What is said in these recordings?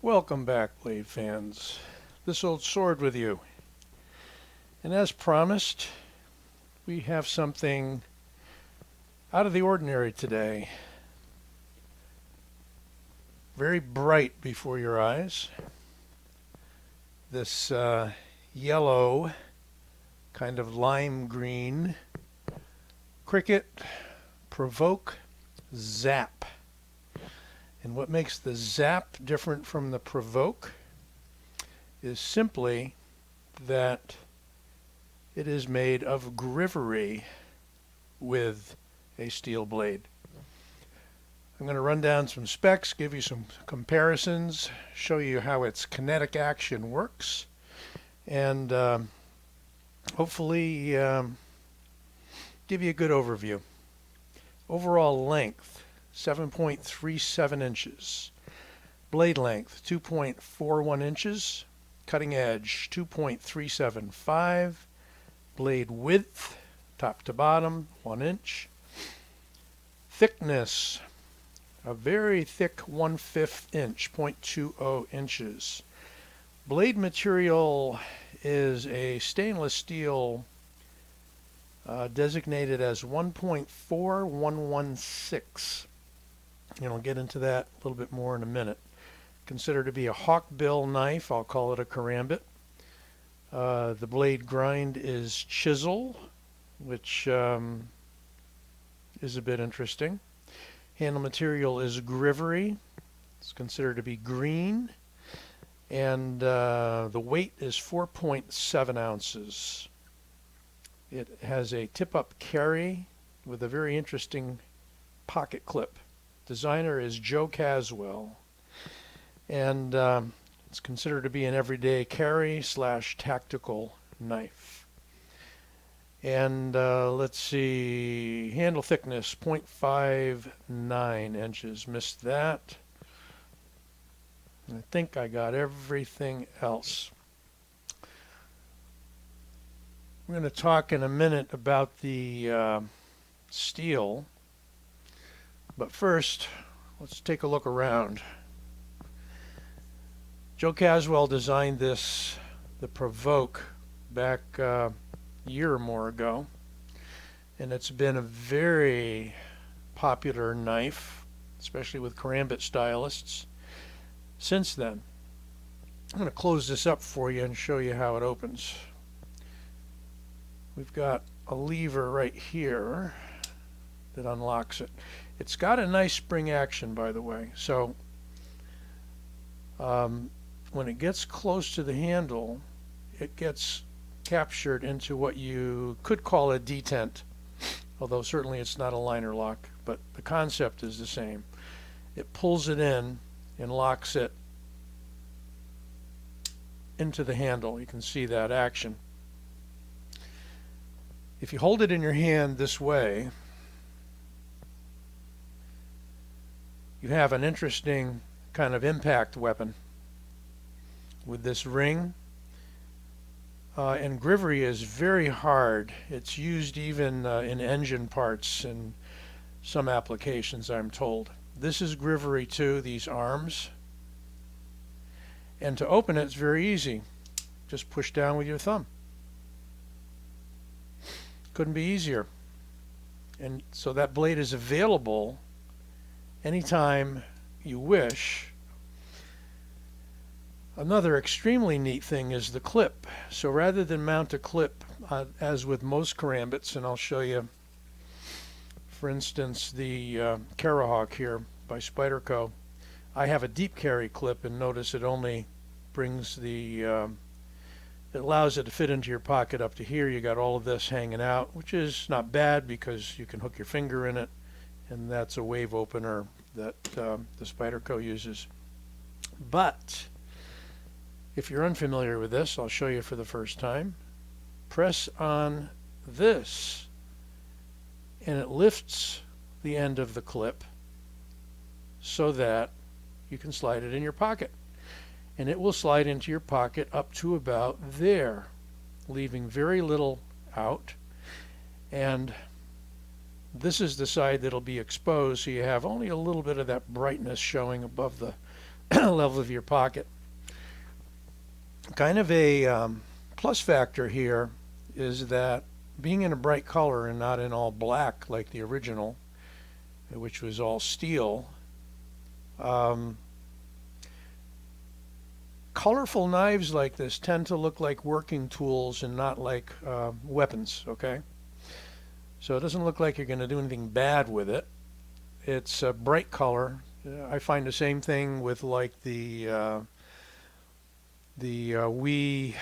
Welcome back, blade fans. This old sword with you. And as promised, we have something out of the ordinary today. Very bright before your eyes. This yellow, kind of lime green Cricut Provoke Zap. And what makes the Zap different from the Provoke is simply that it is made of Grivory with a steel blade. I'm going to run down some specs, give you some comparisons, show you how its kinetic action works, and hopefully give you a good overview. Overall length, 7.37 inches. Blade length, 2.41 inches. Cutting edge, 2.375. Blade width, top to bottom, 1 inch. Thickness, a very thick 1/5 inch, 0.20 inches. Blade material is a stainless steel designated as 1.4116. And I'll get into that a little bit more in a minute. Considered to be a hawkbill knife. I'll call it a Karambit. The blade grind is chisel, which is a bit interesting. Handle material is Grivory. It's considered to be green. And the weight is 4.7 ounces. It has a tip-up carry with a very interesting pocket clip. Designer is Joe Caswell. And it's considered to be an everyday carry / tactical knife. And let's see, handle thickness 0.59 inches. Missed that. I think I got everything else. We're going to talk in a minute about the steel. But first, let's take a look around. Joe Caswell designed this, the Provoke, back a year or more ago. And it's been a very popular knife, especially with Karambit stylists, since then. I'm going to close this up for you and show you how it opens. We've got a lever right here that unlocks it. It's got a nice spring action, by the way, so when it gets close to the handle, it gets captured into what you could call a detent, although certainly it's not a liner lock, but the concept is the same. It pulls it in and locks it into the handle. You can see that action. If you hold it in your hand this way, you have an interesting kind of impact weapon with this ring. And Grivory is very hard. It's used even in engine parts in some applications, I'm told. This is Grivory too, these arms. And to open it's very easy. Just push down with your thumb. Couldn't be easier. And so that blade is available anytime you wish. Another extremely neat thing is the clip. So rather than mount a clip as with most Karambits, and I'll show you, for instance, the Karahawk here by Spyderco, I have a deep carry clip, and notice it only brings the it allows it to fit into your pocket up to here. You got all of this hanging out, which is not bad because you can hook your finger in it, and that's a wave opener that the Spyderco uses. But if you're unfamiliar with this, I'll show you for the first time. Press on this, and it lifts the end of the clip so that you can slide it in your pocket. And it will slide into your pocket up to about there, leaving very little out. And this is the side that'll be exposed, so you have only a little bit of that brightness showing above the level of your pocket. Kind of a plus factor here is that being in a bright color and not in all black like the original, which was all steel, colorful knives like this tend to look like working tools and not like weapons, okay? So it doesn't look like you're going to do anything bad with it. It's a bright color. I find the same thing with like the Wii,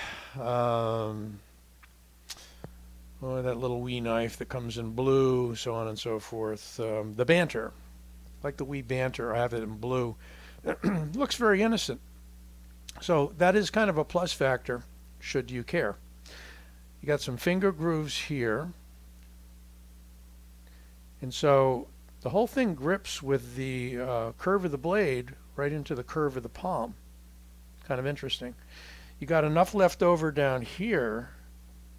that little Wii knife that comes in blue, so on and so forth. The Banter, like the Wii Banter, I have it in blue. Looks very innocent. So that is kind of a plus factor, should you care. You got some finger grooves here. And so the whole thing grips with the curve of the blade right into the curve of the palm. Kind of interesting. You got enough left over down here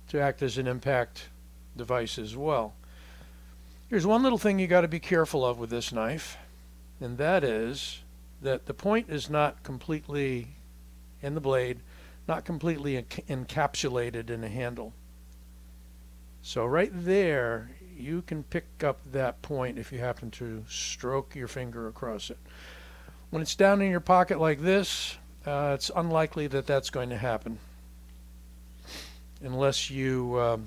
to act as an impact device as well. Here's one little thing you got to be careful of with this knife, and that is that the point is not completely in the blade, not completely encapsulated in the handle. So right there, you can pick up that point if you happen to stroke your finger across it. When it's down in your pocket like this, it's unlikely that that's going to happen, unless you, well,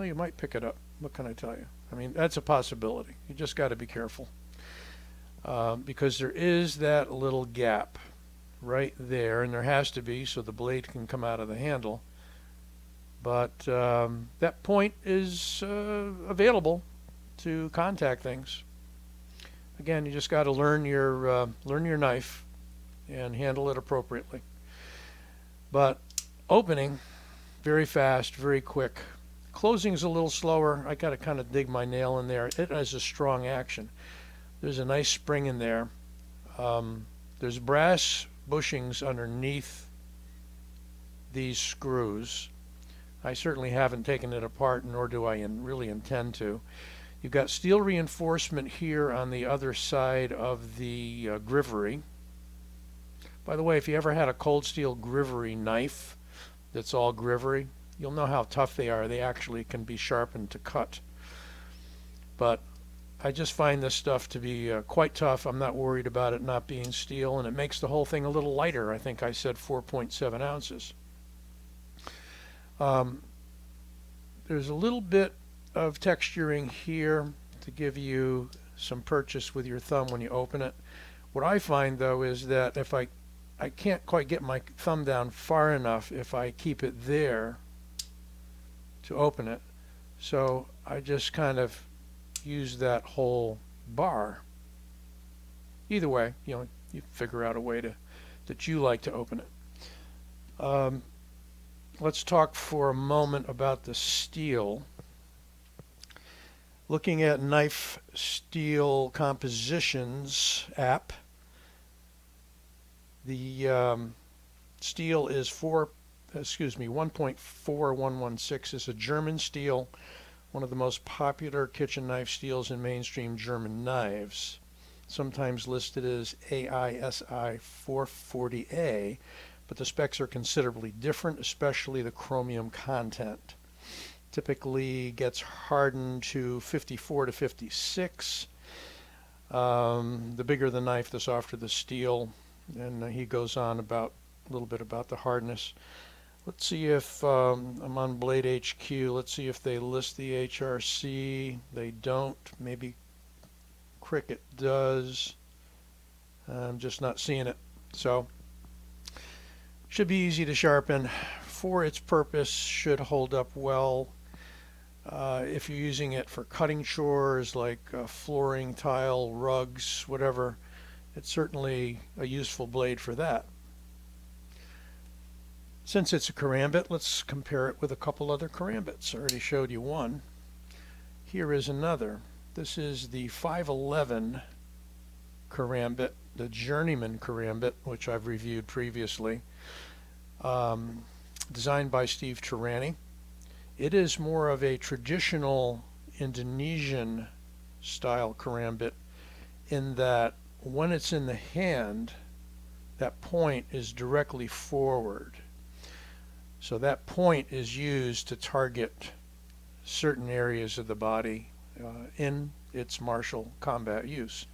you might pick it up. What can I tell you? I mean, that's a possibility. You just got to be careful. Because there is that little gap right there, and there has to be so the blade can come out of the handle. But that point is available to contact things. Again, you just got to learn your knife and handle it appropriately. But opening, very fast, very quick. Closing is a little slower. I got to kind of dig my nail in there. It has a strong action. There's a nice spring in there. There's brass bushings underneath these screws. I certainly haven't taken it apart, nor do I really intend to. You've got steel reinforcement here on the other side of the Grivory. By the way, if you ever had a cold steel Grivory knife that's all Grivory, you'll know how tough they are. They actually can be sharpened to cut. But I just find this stuff to be quite tough. I'm not worried about it not being steel, and it makes the whole thing a little lighter. I think I said 4.7 ounces. There's a little bit of texturing here to give you some purchase with your thumb when you open it. What I find, though, is that if I can't quite get my thumb down far enough if I keep it there to open it. So I just kind of use that whole bar. Either way, you figure out a way that you like to open it. Let's talk for a moment about the steel. Looking at Knife Steel Compositions app, the steel is 1.4116. It's a German steel, one of the most popular kitchen knife steels in mainstream German knives, sometimes listed as AISI 440A, but the specs are considerably different, especially the chromium content. Typically gets hardened to 54 to 56. The bigger the knife, the softer the steel, and he goes on about a little bit about the hardness. Let's see if I'm on Blade HQ. Let's see if they list the HRC. They don't. Maybe Cricut does. I'm just not seeing it. So should be easy to sharpen for its purpose. Should hold up well. If you're using it for cutting chores like flooring, tile, rugs, whatever, it's certainly a useful blade for that. Since it's a Karambit, let's compare it with a couple other Karambits. I already showed you one. Here is another. This is the 511 Karambit, the Journeyman Karambit, which I've reviewed previously, designed by Steve Tirani. It is more of a traditional Indonesian style Karambit in that when it's in the hand, that point is directly forward. So that point is used to target certain areas of the body in its martial combat use.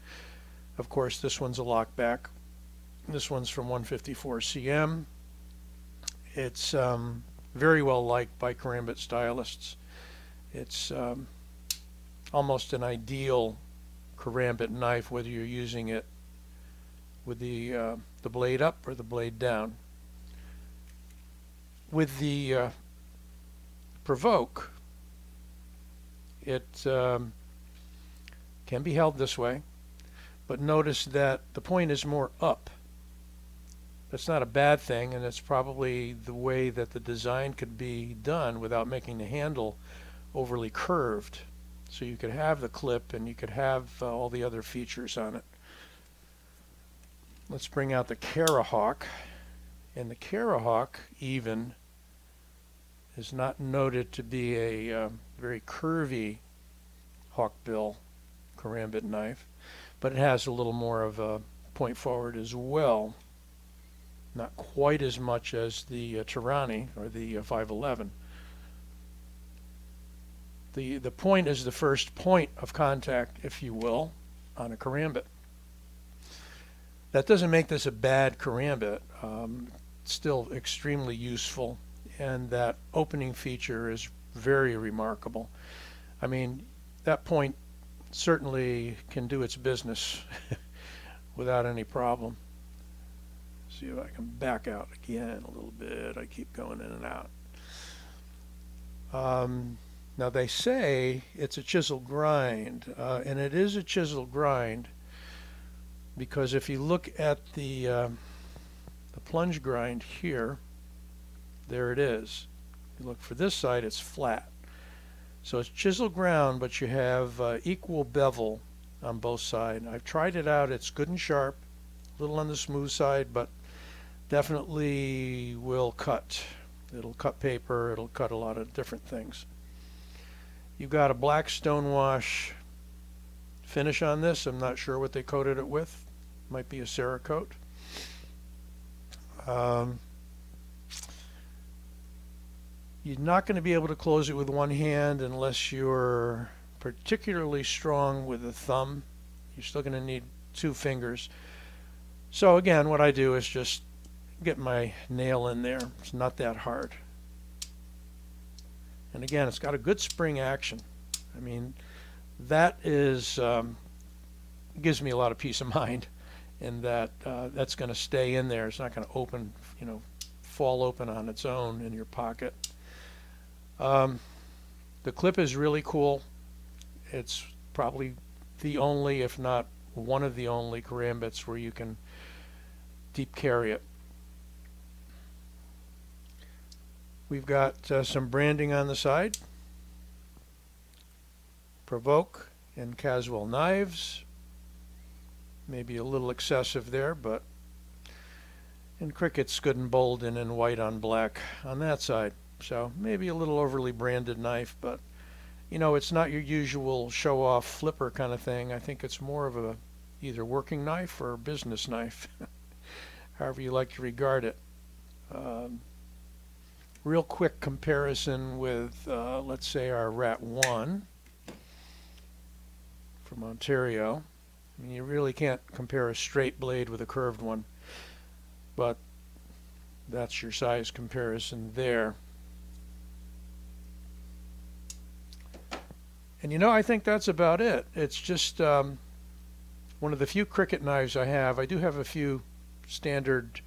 Of course, this one's a lockback. This one's from 154 cm. It's very well liked by Karambit stylists. It's almost an ideal Karambit knife, whether you're using it with the blade up or the blade down. With the Provoke, it can be held this way, but notice that the point is more up. That's not a bad thing, and it's probably the way that the design could be done without making the handle overly curved. So you could have the clip and you could have all the other features on it. Let's bring out the Karahawk. And the Karahawk even is not noted to be a very curvy hawkbill Karambit knife, but it has a little more of a point forward as well. Not quite as much as the Tirani or the 511. The point is the first point of contact, if you will, on a Karambit. That doesn't make this a bad Karambit. Still extremely useful, and that opening feature is very remarkable. I mean, that point certainly can do its business without any problem. See if I can back out again a little bit. I keep going in and out. Now they say it's a chisel grind, and it is a chisel grind because if you look at the plunge grind here, there it is. You look for this side, it's flat. So it's chisel ground, but you have equal bevel on both sides. I've tried it out. It's good and sharp, a little on the smooth side, but definitely will cut. It'll cut paper, it'll cut a lot of different things. You've got a black stonewash finish on this. I'm not sure what they coated it with. Might be a Cerakote. You're not going to be able to close it with one hand unless you're particularly strong with the thumb. You're still going to need two fingers. So again, what I do is just get my nail in there. It's not that hard. And again, it's got a good spring action. I mean, that is gives me a lot of peace of mind in that that's going to stay in there. It's not going to open, fall open on its own in your pocket. The clip is really cool. It's probably the only, if not one of the only Karambits where you can deep carry it. We've got some branding on the side. Provoke and Caswell knives. Maybe a little excessive there, but and Cricket's good and bold and in white on black on that side. So maybe a little overly branded knife, but it's not your usual show-off flipper kind of thing. I think it's more of a either working knife or business knife, however you like to regard it. Real quick comparison with, let's say, our Rat 1 from Ontario. I mean, you really can't compare a straight blade with a curved one, but that's your size comparison there. And I think that's about it. It's just one of the few Cricket knives I have. I do have a few standard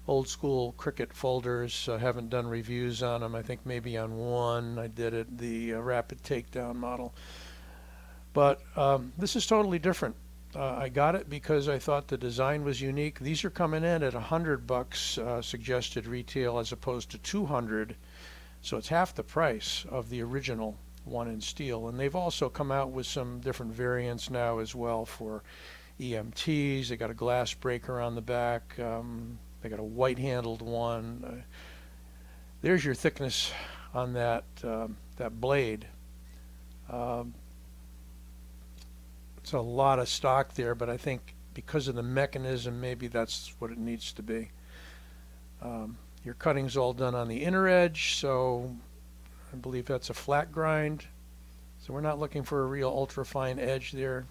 old school Cricket folders. I haven't done reviews on them. I think maybe on one I did it, the rapid takedown model. But this is totally different. I got it because I thought the design was unique. These are coming in at $100 suggested retail as opposed to $200, so it's half the price of the original one in steel. And they've also come out with some different variants now as well for EMTs. They got a glass breaker on the back. They got a white handled one. There's your thickness on that that blade. It's a lot of stock there, but I think because of the mechanism, maybe that's what it needs to be. Your cutting's all done on the inner edge, so I believe that's a flat grind. So we're not looking for a real ultra fine edge there.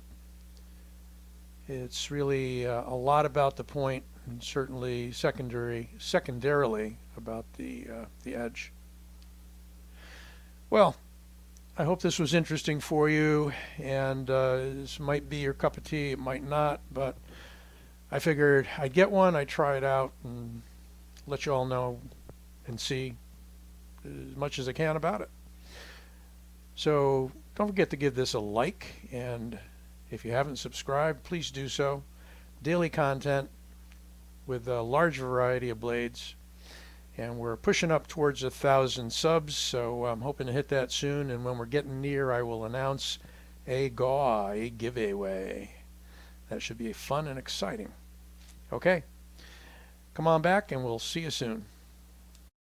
It's really a lot about the point, and certainly secondarily about the edge. Well, I hope this was interesting for you, and this might be your cup of tea, it might not, but I figured I'd get one, I'd try it out, and let you all know and see as much as I can about it. So don't forget to give this a like, and if you haven't subscribed, please do so. Daily content with a large variety of blades, and we're pushing up towards 1,000 subs, so I'm hoping to hit that soon, and when we're getting near, I will announce a giveaway. That should be fun and exciting. Okay, come on back and we'll see you soon.